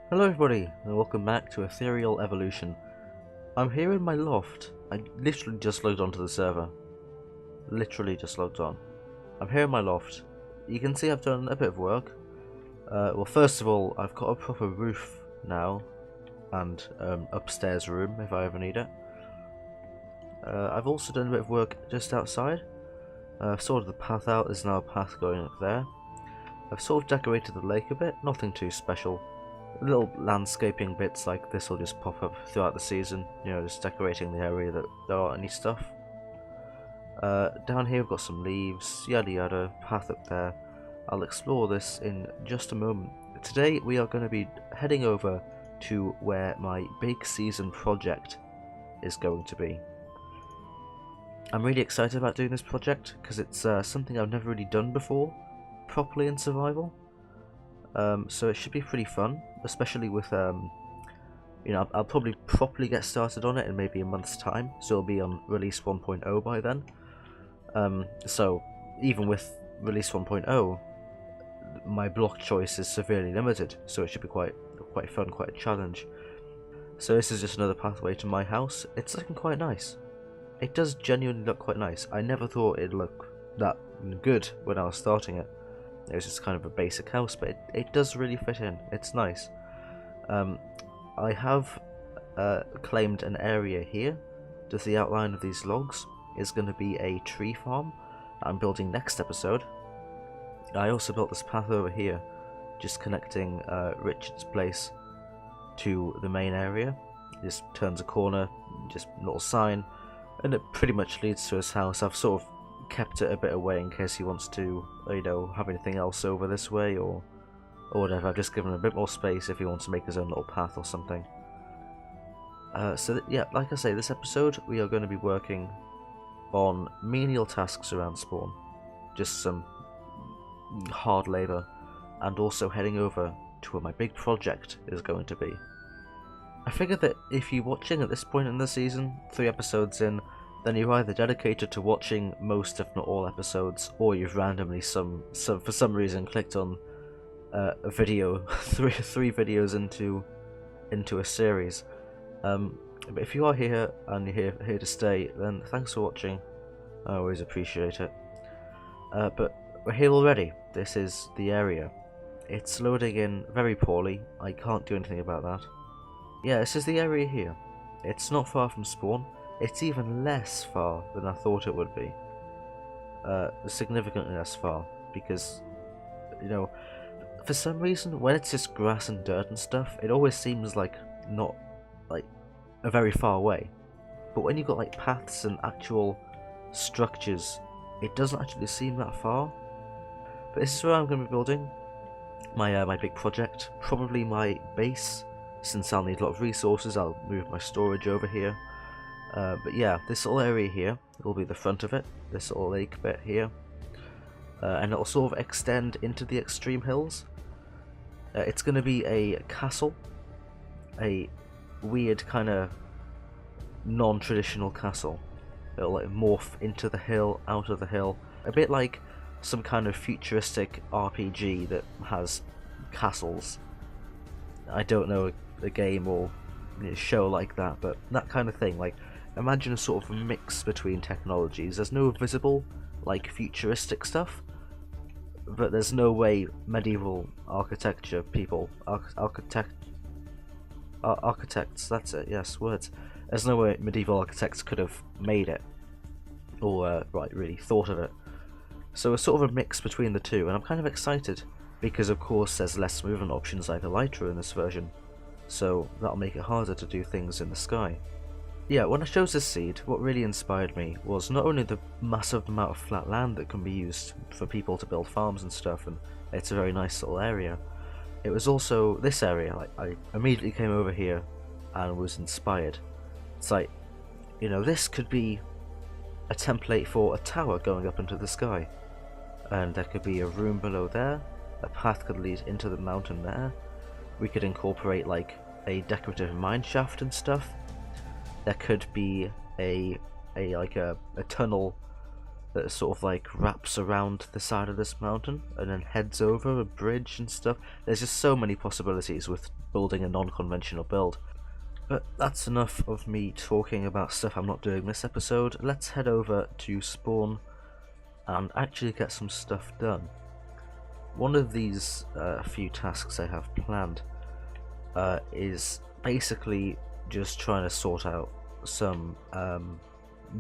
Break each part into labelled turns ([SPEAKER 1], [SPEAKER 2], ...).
[SPEAKER 1] Hello everybody, and welcome back to Ethereal Evolution. I'm here in my loft. I literally just logged onto the server. Literally just logged on. I'm here in my loft. You can see I've done a bit of work. Well, first of all, I've got a proper roof now, and upstairs room if I ever need it. I've also done a bit of work just outside. I've sorted the path out, there's now a path going up there. I've sort of decorated the lake a bit, nothing too special. Little landscaping bits like this will just pop up throughout the season, you know, just decorating the area that there aren't any stuff. Down here we've got some leaves, yada yada, path up there. I'll explore this in just a moment. Today we are going to be heading over to where my big season project is going to be. I'm really excited about doing this project because it's something I've never really done before properly in survival. So it should be pretty fun, especially with, you know, I'll probably properly get started on it in maybe a month's time, so it'll be on release 1.0 by then. So even with release 1.0, my block choice is severely limited, so it should be quite fun, quite a challenge. So this is just another pathway to my house. It's looking quite nice. It does genuinely look quite nice. I never thought it'd look that good when I was starting it. It was just kind of a basic house, but it does really fit in. It's nice. I have claimed an area here. Just the outline of these logs is going to be a tree farm that I'm building next episode. I also built this path over here, just connecting Richard's place to the main area. It just turns a corner, just a little sign, and it pretty much leads to his house. I've sort of kept it a bit away in case he wants to, you know, have anything else over this way or whatever. I've just given him a bit more space if he wants to make his own little path or something. Yeah, like I say, this episode we are going to be working on menial tasks around spawn, just some hard labour, and also heading over to where my big project is going to be. I figured that if you're watching at this point in the season, 3 episodes in, then you're either dedicated to watching most if not all episodes, or you've randomly for some reason clicked on a video, three videos into a series. But if you are here and you're here to stay, then thanks for watching. I always appreciate it. But we're here already. This is the area. It's loading in very poorly. I can't do anything about that. Yeah, this is the area here. It's not far from spawn. It's even less far than I thought it would be. Significantly less far, because, you know, for some reason, when it's just grass and dirt and stuff, it always seems like not, like, a very far away. But when you've got, like, paths and actual structures, it doesn't actually seem that far. But this is where I'm going to be building my big project, probably my base, since I'll need a lot of resources. I'll move my storage over here. But yeah, this little area here will be the front of it, this little lake bit here, and it'll sort of extend into the extreme hills. It's going to be a castle, a weird kind of non-traditional castle. It'll like morph into the hill, out of the hill, a bit like some kind of futuristic RPG that has castles. I don't know a game or show like that, but that kind of thing. Like, imagine a sort of mix between technologies. There's no visible, like, futuristic stuff, but there's no way medieval architecture people, architects, that's it, yes, words. There's no way medieval architects could have made it, or, really thought of it. So it's sort of a mix between the two, and I'm kind of excited, because of course there's less movement options like Elytra in this version, so that'll make it harder to do things in the sky. Yeah, when I chose this seed, what really inspired me was not only the massive amount of flat land that can be used for people to build farms and stuff, and it's a very nice little area, it was also this area. Like, I immediately came over here and was inspired. It's like, you know, this could be a template for a tower going up into the sky, and there could be a room below there, a path could lead into the mountain there, we could incorporate like a decorative mine shaft and stuff. There could be a tunnel that sort of like wraps around the side of this mountain and then heads over a bridge and stuff. There's just so many possibilities with building a non-conventional build. But that's enough of me talking about stuff I'm not doing this episode. Let's head over to spawn and actually get some stuff done. One of these few tasks I have planned is basically just trying to sort out some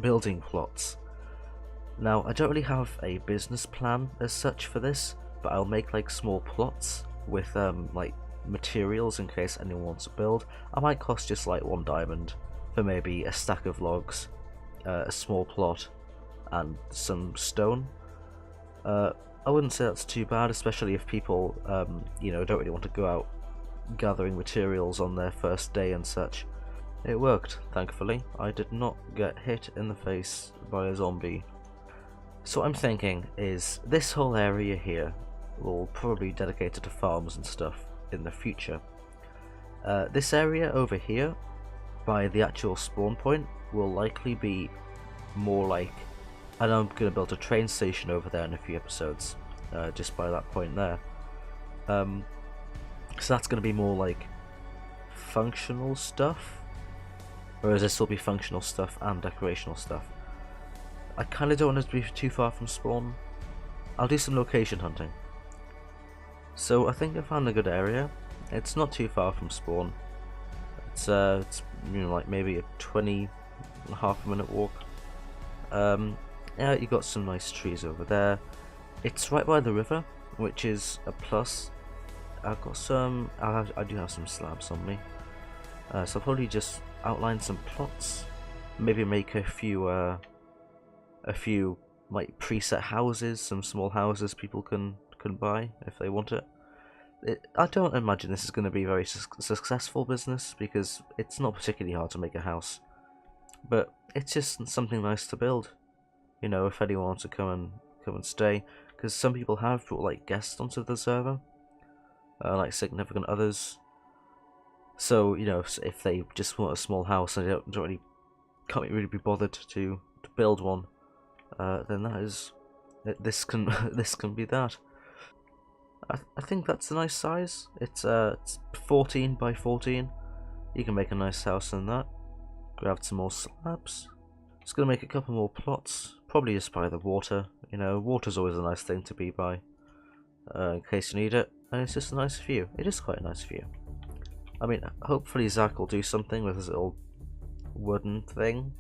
[SPEAKER 1] building plots. Now, I don't really have a business plan as such for this, but I'll make like small plots with like materials in case anyone wants to build. I might cost just like 1 diamond for maybe a stack of logs, a small plot, and some stone. I wouldn't say that's too bad, especially if people, you know, don't really want to go out gathering materials on their first day and such. It worked, thankfully. I did not get hit in the face by a zombie. So what I'm thinking is this whole area here will probably be dedicated to farms and stuff in the future. This area over here by the actual spawn point will likely be more like, and I'm going to build a train station over there in a few episodes, just by that point there. So that's going to be more like functional stuff, whereas this will be functional stuff and decorational stuff. I kind of don't want it to be too far from spawn. I'll do some location hunting. So I think I found a good area. It's not too far from spawn. It's you know, like maybe a 20.5-minute walk. Yeah, you got some nice trees over there. It's right by the river, which is a plus. I've got some. I do have some slabs on me, so I'll probably just outline some plots. Maybe make a few like preset houses, some small houses people can buy if they want it. I don't imagine this is going to be a very successful business because it's not particularly hard to make a house, but it's just something nice to build. You know, if anyone wants to come and stay, because some people have brought like guests onto the server, like significant others. So you know, if they just want a small house and they can't really be bothered to build one, then this can be that. I think that's a nice size. It's 14 by 14. You can make a nice house in that. Grabbed some more slabs. Just gonna make a couple more plots. Probably just by the water. You know, water's always a nice thing to be by, in case you need it. And it's just a nice view. It is quite a nice view. I mean, hopefully Zach will do something with his little wooden thing.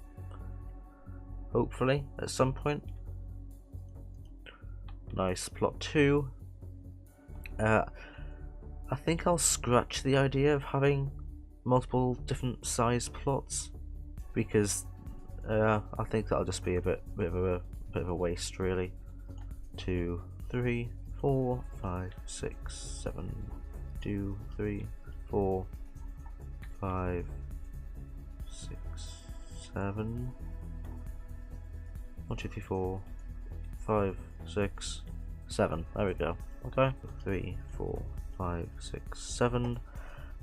[SPEAKER 1] Hopefully, at some point. Nice, plot 2. I think I'll scratch the idea of having multiple different size plots because I think that'll just be a bit of a waste, really. 2, 3, 4, 5, 6, 7. 2, 3, 4, 5, 6, 7. 1, 2, 3, 4, 5, 6, 7. There we go. Okay. 3, 4, 5, 6, 7.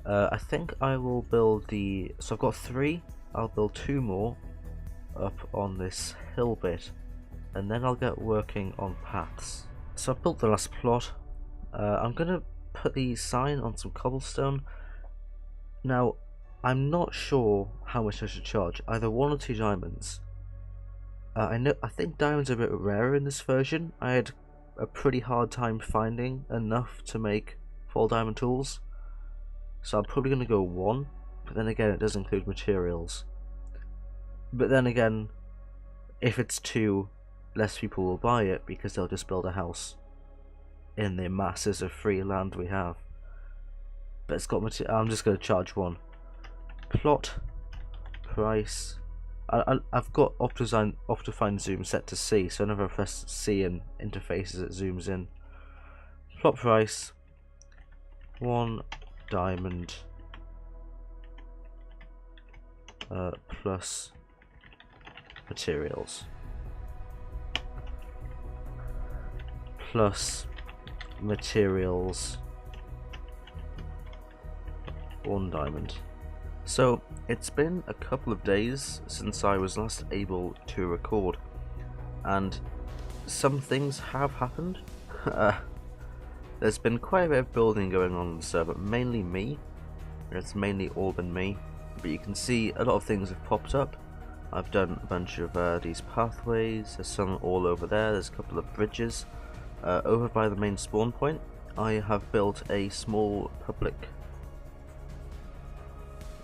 [SPEAKER 1] I think I will build the. So I've got 3. I'll build 2 more up on this hill bit, and then I'll get working on paths. So I've built the last plot. I'm gonna put the sign on some cobblestone. Now, I'm not sure how much I should charge. Either 1 or 2 diamonds. I think diamonds are a bit rarer in this version. I had a pretty hard time finding enough to make 4 diamond tools, so I'm probably going to go 1, but then again it does include materials. But then again, if it's 2, less people will buy it because they'll just build a house in the masses of free land we have. But it's got I'm just going to charge 1. Plot price. I've got Optifine zoom set to C, so whenever I press C in interfaces it zooms in. Plot price 1 diamond plus materials plus materials 1 diamond. So it's been a couple of days since I was last able to record, and some things have happened. There's been quite a bit of building going on the server, mainly me. It's mainly all been me, but you can see a lot of things have popped up. I've done a bunch of these pathways. There's some all over there. There's a couple of bridges. Over by the main spawn point, I have built a small public.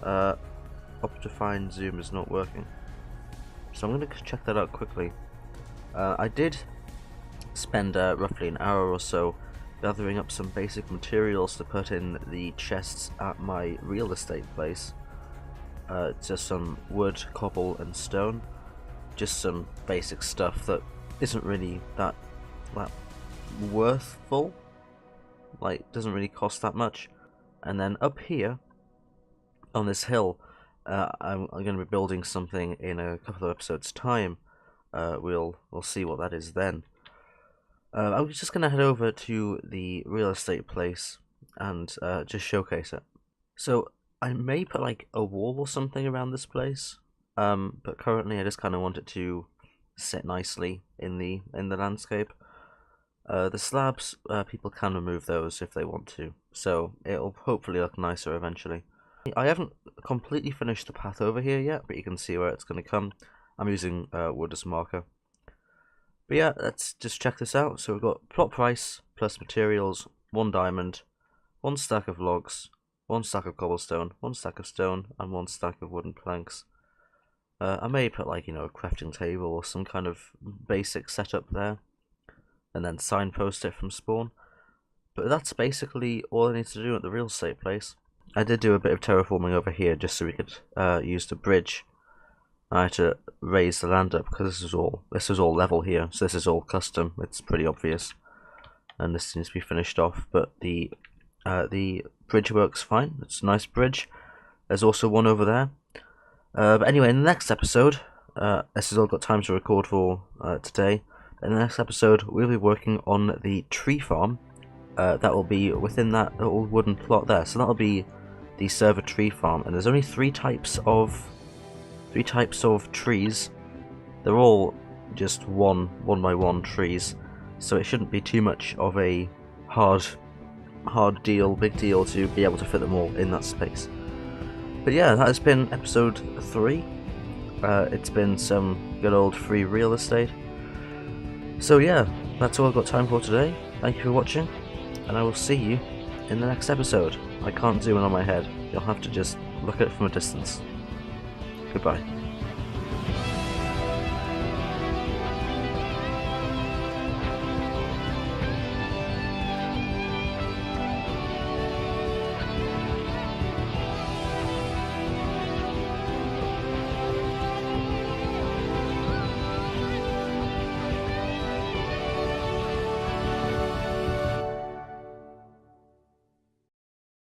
[SPEAKER 1] Optifine zoom is not working, so I'm going to check that out quickly. I did spend roughly an hour or so gathering up some basic materials to put in the chests at my real estate place. Just some wood, cobble and stone. Just some basic stuff that isn't really that worthful, like doesn't really cost that much. And then up here on this hill, I'm going to be building something in a couple of episodes time. We'll see what that is then. I was just going to head over to the real estate place and just showcase it. So I may put like a wall or something around this place, but currently I just kind of want it to sit nicely in the landscape. The slabs, people can remove those if they want to, so it'll hopefully look nicer eventually. I haven't completely finished the path over here yet, but you can see where it's going to come. I'm using wood as a marker. But yeah, let's just check this out. So we've got plot price plus materials, 1 diamond, 1 stack of logs, 1 stack of cobblestone, 1 stack of stone, and 1 stack of wooden planks. I may put like, you know, a crafting table or some kind of basic setup there, and then signpost it from spawn. But that's basically all I need to do at the real estate place. I did do a bit of terraforming over here just so we could use the bridge. I had to raise the land up because this is all level here, so this is all custom. It's pretty obvious, and this needs to be finished off. But the bridge works fine. It's a nice bridge. There's also one over there. But anyway, in the next episode, this has all got time to record for today. In the next episode, we'll be working on the tree farm. That will be within that little wooden plot there. So that'll be the server tree farm, and there's only three types of trees. They're all just one by one trees, so it shouldn't be too much of a big deal to be able to fit them all in that space. But yeah, that has been episode 3. It's been some good old free real estate. So yeah, that's all I've got time for today. Thank you for watching, and I will see you in the next episode. I can't zoom in on my head. You'll have to just look at it from a distance. Goodbye.